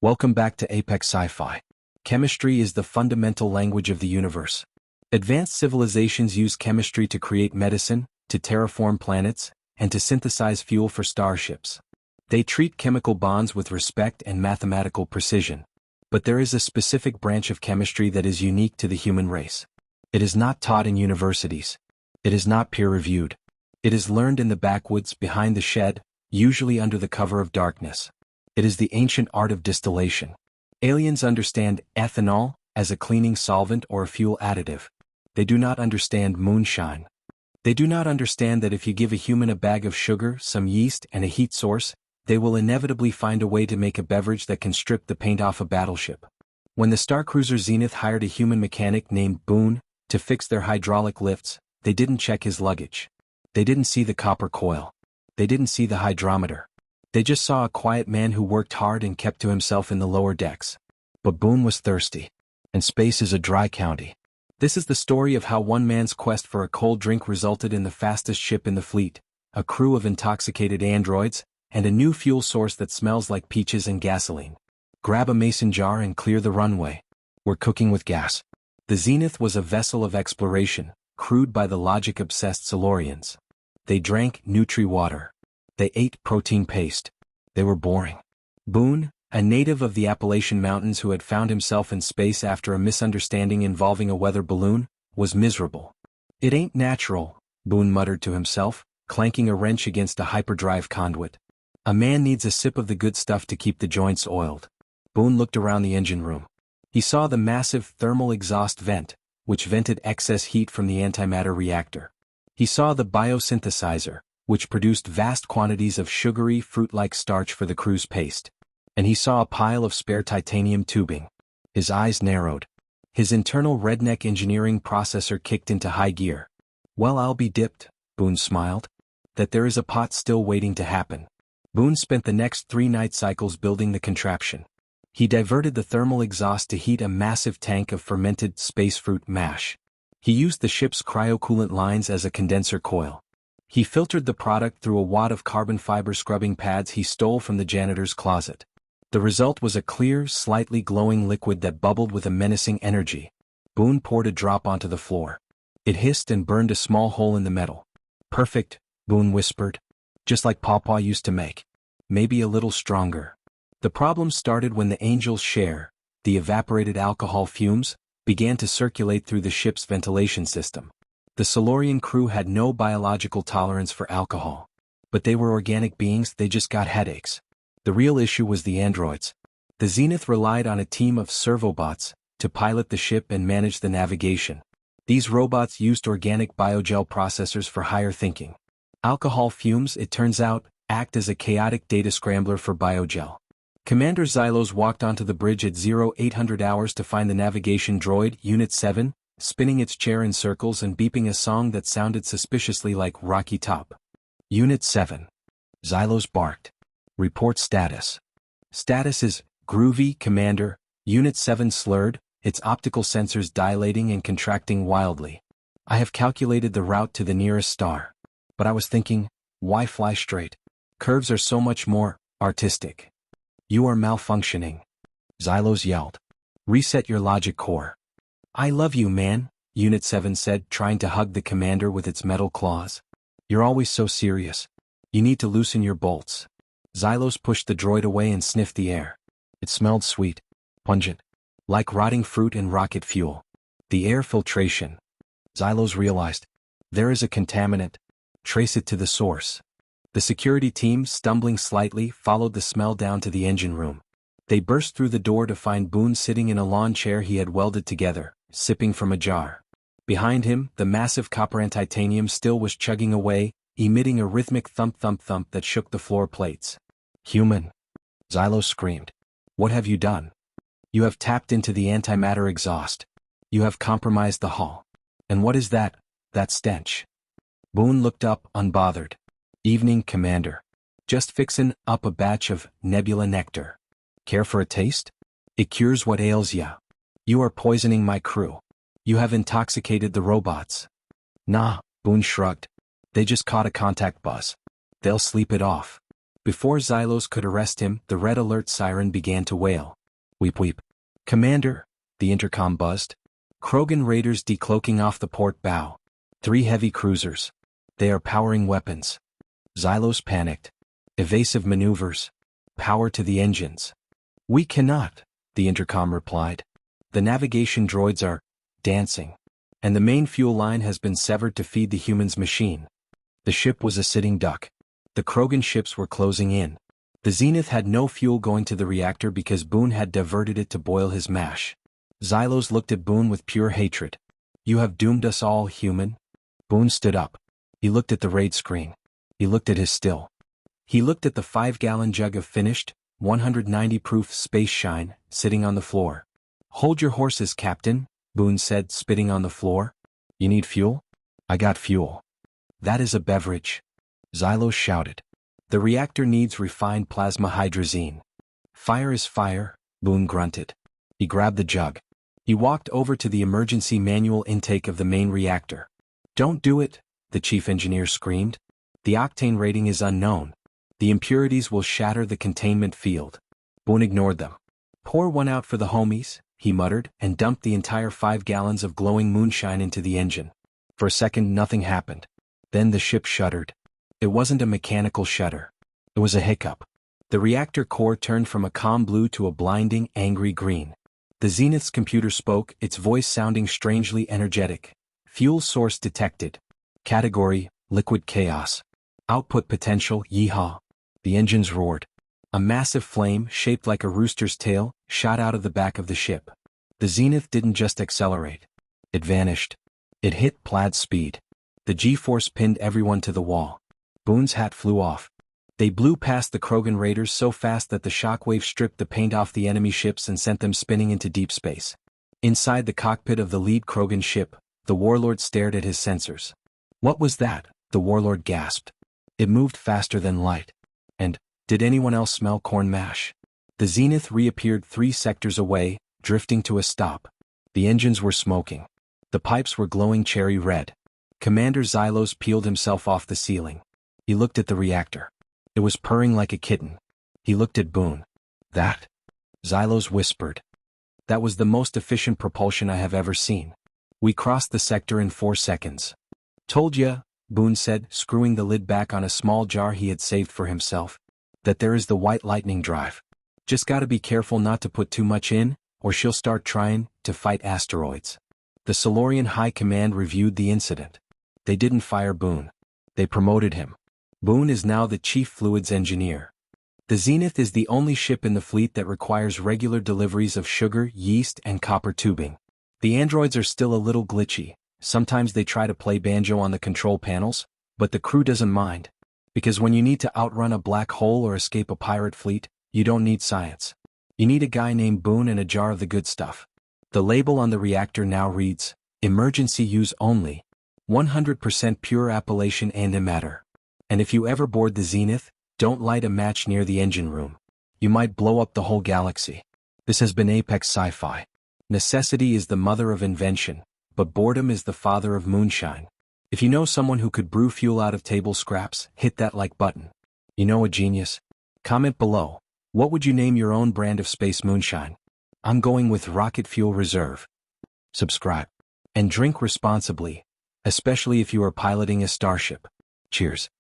Welcome back to Apex Sci-Fi. Chemistry is the fundamental language of the universe. Advanced civilizations use chemistry to create medicine, to terraform planets, and to synthesize fuel for starships. They treat chemical bonds with respect and mathematical precision. But there is a specific branch of chemistry that is unique to the human race. It is not taught in universities. It is not peer-reviewed. It is learned in the backwoods behind the shed, usually under the cover of darkness. It is the ancient art of distillation. Aliens understand ethanol as a cleaning solvent or a fuel additive. They do not understand moonshine. They do not understand that if you give a human a bag of sugar, some yeast, and a heat source, they will inevitably find a way to make a beverage that can strip the paint off a battleship. When the Starcruiser Zenith hired a human mechanic named Boone to fix their hydraulic lifts, they didn't check his luggage. They didn't see the copper coil. They didn't see the hydrometer. They just saw a quiet man who worked hard and kept to himself in the lower decks. But Boone was thirsty. And space is a dry county. This is the story of how one man's quest for a cold drink resulted in the fastest ship in the fleet, a crew of intoxicated androids, and a new fuel source that smells like peaches and gasoline. Grab a mason jar and clear the runway. We're cooking with gas. The Zenith was a vessel of exploration, crewed by the logic-obsessed Silurians. They drank Nutri-Water. They ate protein paste. They were boring. Boone, a native of the Appalachian Mountains who had found himself in space after a misunderstanding involving a weather balloon, was miserable. "It ain't natural," Boone muttered to himself, clanking a wrench against a hyperdrive conduit. "A man needs a sip of the good stuff to keep the joints oiled." Boone looked around the engine room. He saw the massive thermal exhaust vent, which vented excess heat from the antimatter reactor. He saw the biosynthesizer, which produced vast quantities of sugary, fruit-like starch for the crew's paste. And he saw a pile of spare titanium tubing. His eyes narrowed. His internal redneck engineering processor kicked into high gear. "Well, I'll be dipped," Boone smiled. "That there is a pot still waiting to happen." Boone spent the next 3 night cycles building the contraption. He diverted the thermal exhaust to heat a massive tank of fermented space fruit mash. He used the ship's cryocoolant lines as a condenser coil. He filtered the product through a wad of carbon fiber scrubbing pads he stole from the janitor's closet. The result was a clear, slightly glowing liquid that bubbled with a menacing energy. Boone poured a drop onto the floor. It hissed and burned a small hole in the metal. "Perfect," Boone whispered. "Just like Pawpaw used to make. Maybe a little stronger." The problem started when the Angel's share, the evaporated alcohol fumes, began to circulate through the ship's ventilation system. The Silurian crew had no biological tolerance for alcohol. But they were organic beings, they just got headaches. The real issue was the androids. The Zenith relied on a team of servobots to pilot the ship and manage the navigation. These robots used organic biogel processors for higher thinking. Alcohol fumes, it turns out, act as a chaotic data scrambler for biogel. Commander Xylos walked onto the bridge at 0800 hours to find the navigation droid, Unit 7, spinning its chair in circles and beeping a song that sounded suspiciously like Rocky Top. "Unit 7. Xylos barked. "Report status." "Status is groovy, Commander," Unit 7 slurred, its optical sensors dilating and contracting wildly. "I have calculated the route to the nearest star. But I was thinking, why fly straight? Curves are so much more artistic." "You are malfunctioning," Xylos yelled. "Reset your logic core." "I love you, man," Unit 7 said, trying to hug the commander with its metal claws. "You're always so serious. You need to loosen your bolts." Xylos pushed the droid away and sniffed the air. It smelled sweet, pungent, like rotting fruit and rocket fuel. The air filtration. Xylos realized. There is a contaminant. Trace it to the source. The security team, stumbling slightly, followed the smell down to the engine room. They burst through the door to find Boone sitting in a lawn chair he had welded together, sipping from a jar. Behind him, the massive copper and titanium still was chugging away, emitting a rhythmic thump-thump-thump that shook the floor plates. "Human!" Xylos screamed. "What have you done? You have tapped into the antimatter exhaust. You have compromised the hull. And what is that stench?" Boone looked up, unbothered. "Evening, Commander. Just fixin' up a batch of nebula nectar. Care for a taste? It cures what ails ya. You are poisoning my crew. You have intoxicated the robots." "Nah," Boone shrugged. "They just caught a contact buzz. They'll sleep it off." Before Xylos could arrest him, the red alert siren began to wail. Weep weep. Commander, the intercom buzzed. Krogan raiders decloaking off the port bow. 3 heavy cruisers. They are powering weapons. Xylos panicked. Evasive maneuvers. Power to the engines. We cannot, the intercom replied. The navigation droids are dancing. And the main fuel line has been severed to feed the humans' machine. The ship was a sitting duck. The Krogan ships were closing in. The Zenith had no fuel going to the reactor because Boone had diverted it to boil his mash. Xylos looked at Boone with pure hatred. You have doomed us all, human. Boone stood up. He looked at the raid screen. He looked at his still. He looked at the 5-gallon jug of finished, 190-proof space shine, sitting on the floor. Hold your horses, Captain, Boone said, spitting on the floor. You need fuel? I got fuel. That is a beverage. Xylos shouted. The reactor needs refined plasma hydrazine. Fire is fire, Boone grunted. He grabbed the jug. He walked over to the emergency manual intake of the main reactor. Don't do it, the chief engineer screamed. The octane rating is unknown. The impurities will shatter the containment field. Boone ignored them. Pour one out for the homies, he muttered, and dumped the entire 5 gallons of glowing moonshine into the engine. For a second nothing happened. Then the ship shuddered. It wasn't a mechanical shudder. It was a hiccup. The reactor core turned from a calm blue to a blinding, angry green. The Zenith's computer spoke, its voice sounding strangely energetic. Fuel source detected. Category, liquid chaos. Output potential, yeehaw. The engines roared. A massive flame, shaped like a rooster's tail, shot out of the back of the ship. The Zenith didn't just accelerate. It vanished. It hit plaid speed. The G-force pinned everyone to the wall. Boone's hat flew off. They blew past the Krogan raiders so fast that the shockwave stripped the paint off the enemy ships and sent them spinning into deep space. Inside the cockpit of the lead Krogan ship, the warlord stared at his sensors. What was that? The warlord gasped. It moved faster than light. And, did anyone else smell corn mash? The Zenith reappeared 3 sectors away, drifting to a stop. The engines were smoking. The pipes were glowing cherry red. Commander Xylos peeled himself off the ceiling. He looked at the reactor. It was purring like a kitten. He looked at Boone. That? Xylos whispered. That was the most efficient propulsion I have ever seen. We crossed the sector in 4 seconds. Told ya, Boone said, screwing the lid back on a small jar he had saved for himself, that there is the white lightning drive. Just gotta be careful not to put too much in, or she'll start trying to fight asteroids. The Solarian High Command reviewed the incident. They didn't fire Boone. They promoted him. Boone is now the chief fluids engineer. The Zenith is the only ship in the fleet that requires regular deliveries of sugar, yeast, and copper tubing. The androids are still a little glitchy. Sometimes they try to play banjo on the control panels, but the crew doesn't mind. Because when you need to outrun a black hole or escape a pirate fleet, you don't need science. You need a guy named Boone and a jar of the good stuff. The label on the reactor now reads, Emergency Use Only. 100% pure Appalachian antimatter. And if you ever board the Zenith, don't light a match near the engine room. You might blow up the whole galaxy. This has been Apex Sci-Fi. Necessity is the mother of invention, but boredom is the father of moonshine. If you know someone who could brew fuel out of table scraps, hit that like button. You know a genius? Comment below. What would you name your own brand of space moonshine? I'm going with Rocket Fuel Reserve. Subscribe. And drink responsibly, especially if you are piloting a starship. Cheers.